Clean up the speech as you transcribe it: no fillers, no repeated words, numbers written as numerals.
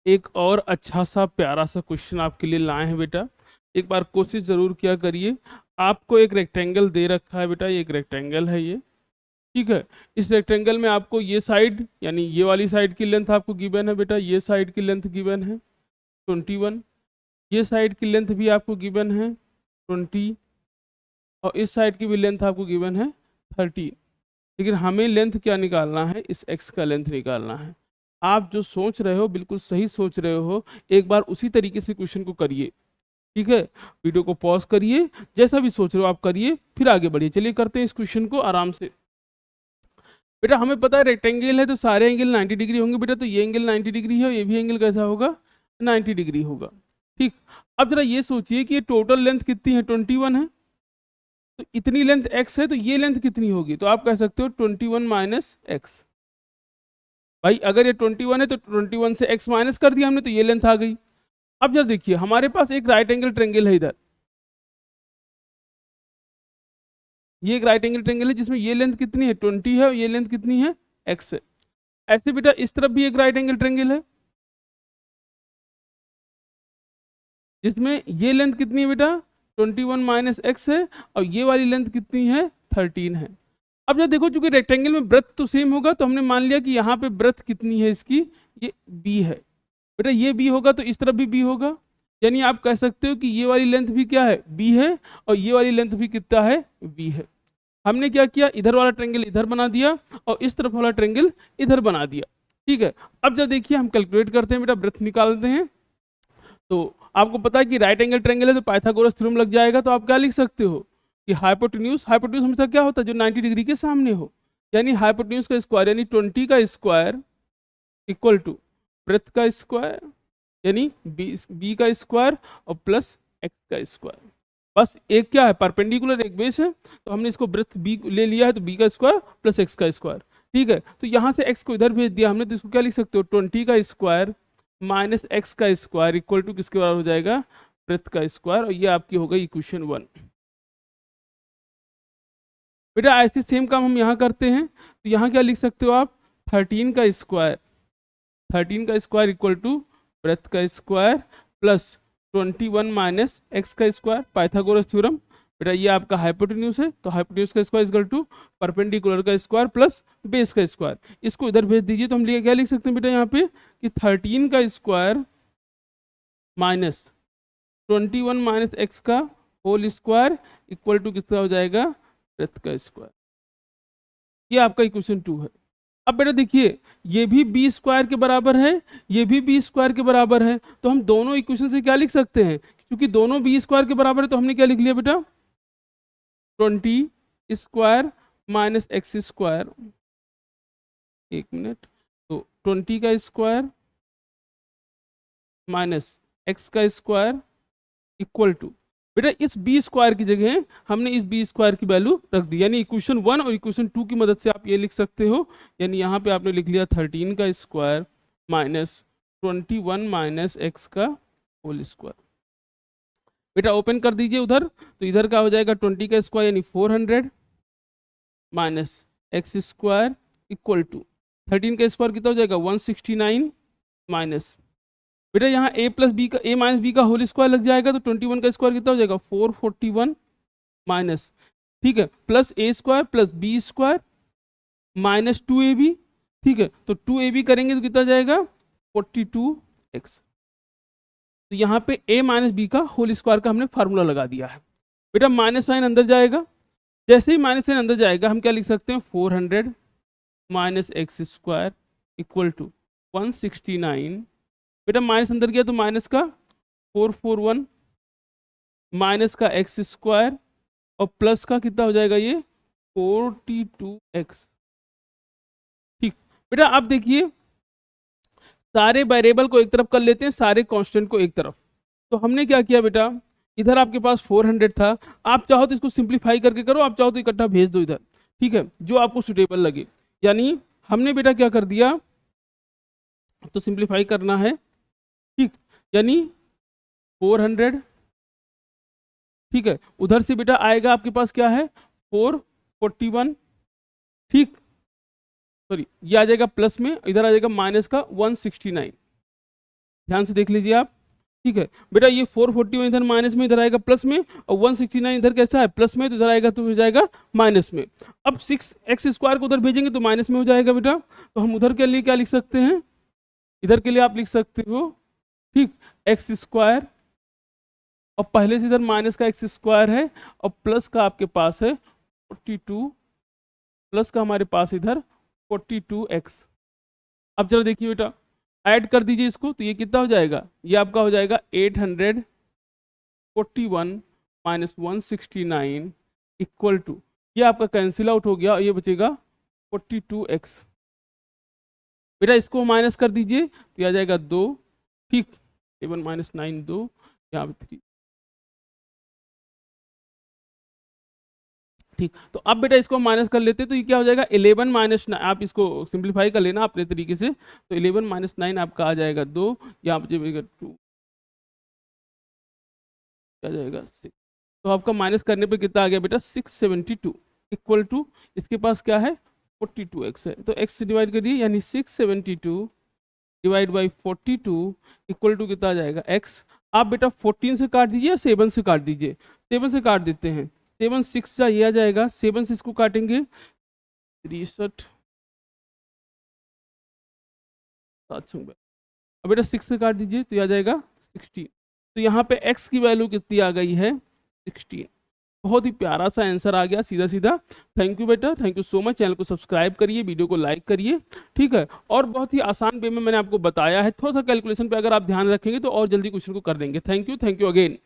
एक और अच्छा सा प्यारा सा क्वेश्चन आपके लिए लाए हैं बेटा। एक बार कोशिश जरूर किया करिए। आपको एक रेक्टेंगल दे रखा है बेटा, ये एक रेक्टेंगल है ये, ठीक है। इस रेक्टेंगल में आपको ये साइड यानी ये वाली साइड की लेंथ आपको गिवन है बेटा, ये साइड की लेंथ गिवन है 21, ये साइड की लेंथ भी आपको गिवन है 20, और इस साइड की भी लेंथ आपको गिवन है 30। लेकिन हमें लेंथ क्या निकालना है, इस एक्स का लेंथ निकालना है। आप जो सोच रहे हो बिल्कुल सही सोच रहे हो, एक बार उसी तरीके से क्वेश्चन को करिए, ठीक है। वीडियो को पॉज करिए, जैसा भी सोच रहे हो आप करिए, फिर आगे बढ़िए। चलिए करते हैं इस क्वेश्चन को आराम से। बेटा हमें पता है रेक्टेंगल है तो सारे एंगल 90 डिग्री होंगे बेटा, तो ये एंगल 90 डिग्री है और ये भी एंगल कैसा होगा, 90 डिग्री होगा, ठीक। अब जरा ये सोचिए कि ये टोटल लेंथ कितनी है, 21 है, तो इतनी लेंथ x है, तो ये लेंथ कितनी होगी, तो आप कह सकते हो 21 माइनस एक्स। भाई अगर ये 21 है तो 21 से x माइनस कर दिया हमने, तो ये लेंथ आ गई। अब जरा देखिए हमारे पास एक राइट एंगल ट्रेंगल है इधर, ये एक राइट एंगल ट्रेंगल है जिसमें ये लेंथ कितनी है 20 है और ये लेंथ कितनी है x है। ऐसे बेटा इस तरफ भी एक राइट एंगल ट्रेंगल है जिसमें ये लेंथ कितनी है बेटा 21 माइनस एक्स है, और ये वाली लेंथ कितनी है 13 है। अब जब देखो चूंकि रेक्टेंगल में ब्रेथ तो सेम होगा, तो हमने मान लिया कि यहाँ पे ब्रेथ कितनी है इसकी, ये b है बेटा, ये b होगा तो इस तरफ भी b होगा, यानी आप कह सकते हो कि ये वाली लेंथ भी क्या है b है, और ये वाली लेंथ भी कितना है b है। हमने क्या किया, इधर वाला ट्रेंगल इधर बना दिया और इस तरफ वाला ट्रेंगल इधर बना दिया, ठीक है। अब जब देखिए हम कैलकुलेट करते हैं बेटा, ब्रेथ निकालते हैं। तो आपको पता है कि राइट एंगल ट्रेंगल है तो पाइथागोरस थ्योरम लग जाएगा, तो आप क्या लिख सकते हो कि हाइपोटेन्यूज, हाइपोटेन्यूज हमेशा क्या होता है, जो 90 डिग्री के सामने हो, यानी हाइपोटेन्यूज का स्क्वायर यानी 20 का स्क्वायर इक्वल टू ब्रेथ का स्क्वायर यानी बी का स्क्वायर और प्लस एक्स का स्क्वायर। बस एक क्या है परपेंडिकुलर, एक बेस है, तो हमने इसको ब्रेथ बी ले लिया है, तो बी का स्क्वायर प्लस एक्स का स्क्वायर, ठीक है। तो यहाँ से एक्स को इधर भेज दिया हमने, तो इसको क्या लिख सकते हो 20 का स्क्वायर माइनस एक्स का स्क्वायर इक्वल टू किसके बराबर हो जाएगा, ब्रेथ का स्क्वायर, और ये आपकी हो गई इक्वेशन 1। बेटा ऐसे सेम काम हम यहाँ करते हैं, तो यहाँ क्या लिख सकते हो आप 13 का स्क्वायर, 13 का स्क्वायर इक्वल टू ब्रेथ का स्क्वायर प्लस 21 माइनस एक्स का स्क्वायर, पाइथागोरस थ्योरम। बेटा ये आपका हाइपोटेन्यूज है, तो हाइपोटेन्यूज का स्क्वायर इक्वल टू परपेंडिकुलर का स्क्वायर प्लस बेस का स्क्वायर। इसको इधर भेज दीजिए, तो हम क्या लिख सकते हैं बेटा यहाँ पे कि 13 का स्क्वायर माइनस 21 माइनस एक्स का होल स्क्वायर इक्वल टू किसका हो जाएगा, ब्रेथ का स्क्वायर। ये आपका इक्वेशन 2 है। अब बेटा देखिए ये भी बी स्क्वायर के बराबर है, ये भी बी स्क्वायर के बराबर है, तो हम दोनों इक्वेशन से क्या लिख सकते हैं, क्योंकि दोनों बी स्क्वायर के बराबर है, तो हमने क्या लिख लिया बेटा 20 स्क्वायर माइनस एक्स स्क्वायर, एक मिनट, तो 20 का स्क्वायर माइनस एक्स का स्क्वायर इक्वल टू, बेटा इस बी स्क्वायर की जगह हमने इस बी स्क्वायर की वैल्यू रख दी, यानी इक्वेशन 1 और इक्वेशन 2 की मदद से आप ये लिख सकते हो। यानी यहाँ पे आपने लिख लिया 13 का स्क्वायर माइनस 21 माइनस एक्स का होल स्क्वायर। बेटा ओपन कर दीजिए उधर, तो इधर का हो जाएगा 20 का स्क्वायर यानी 400 minus x square equal to 13 का स्क्वायर कितना हो जाएगा 169 माइनस, बेटा यहाँ a प्लस बी का a माइनस बी का होल स्क्वायर लग जाएगा, तो 21 का स्क्वायर कितना हो जाएगा 441 माइनस, ठीक है, plus a square plus b square minus 2ab, ठीक है, तो 2ab करेंगे तो कितना जाएगा 42x। तो यहाँ पे a माइनस बी का होल स्क्वायर का हमने फार्मूला लगा दिया है। बेटा माइनस साइन अंदर जाएगा, जैसे ही माइनस साइन अंदर जाएगा हम क्या लिख सकते हैं 400 minus x square equal to 169, बेटा माइनस अंदर गया तो माइनस का 441 माइनस का एक्स स्क्वायर और प्लस का कितना हो जाएगा ये 42x, ठीक। बेटा आप देखिए सारे वेरिएबल को एक तरफ कर लेते हैं, सारे कांस्टेंट को एक तरफ। तो हमने क्या किया बेटा, इधर आपके पास 400 था, आप चाहो तो इसको सिंप्लीफाई करके करो, आप चाहो तो इकट्ठा भेज दो इधर, ठीक है, जो आपको सुटेबल लगे। यानी हमने बेटा क्या कर दिया, तो सिंप्लीफाई करना है, ठीक, यानी 400, ठीक है, उधर से बेटा आएगा आपके पास क्या है 441, ठीक, सॉरी ये आ जाएगा प्लस में, इधर आ जाएगा माइनस का 169, ध्यान से देख लीजिए आप। ठीक है बेटा, ये 441 इधर माइनस में, इधर आएगा प्लस में, और 169 इधर कैसा है प्लस में, तो इधर आएगा तो हो जाएगा माइनस में। अब 6x² को उधर भेजेंगे तो माइनस में हो जाएगा बेटा। तो हम उधर के लिए क्या लिख सकते हैं, इधर के लिए आप लिख सकते हो ठीक x², और पहले से इधर माइनस का x² है, और प्लस का आपके पास है 42, प्लस का हमारे पास इधर 42x। अब चलो देखिए बेटा, ऐड कर दीजिए इसको, तो ये कितना हो जाएगा, ये आपका हो जाएगा 841 माइनस 169 इक्वल टू, ये आपका कैंसिल आउट हो गया, और ये बचेगा 42x। बेटा इसको माइनस कर दीजिए तो ये आ जाएगा 2, ठीक 7 माइनस 9 2, यहाँ पे 3, ठीक। तो अब बेटा इसको माइनस कर लेते हैं, तो ये क्या हो जाएगा 11 माइनस, आप इसको सिंप्लीफाई कर लेना अपने तरीके से, तो 11 माइनस 9 आपका आ जाएगा 2, यहाँ पे जाएगा 2, क्या जाएगा 6। तो आपका माइनस करने पे कितना आ गया बेटा 672 इक्वल टू, इसके पास क्या है 42x है, तो x से डिवाइड करिए, यानी 672 डिवाइड बाई 42 इक्वल टू कितना आ जाएगा x। आप बेटा 14 से काट दीजिए या 7 से काट दीजिए, 7 से काट देते हैं, 7 6 जा, ये आ जाएगा, 7 से इसको काटेंगे 63, अब बेटा 6 से काट दीजिए तो ये आ जाएगा 16। तो यहाँ पे x की वैल्यू कितनी आ गई है 16। बहुत ही प्यारा सा आंसर आ गया, सीधा सीधा। थैंक यू बेटा, thank you so much. Channel को सब्सक्राइब करिए, वीडियो को लाइक करिए, ठीक है। और बहुत ही आसान वे में मैंने आपको बताया है, थोड़ा सा कैलकुलेशन पे अगर आप ध्यान रखेंगे तो और जल्दी क्वेश्चन को कर देंगे। Thank you again.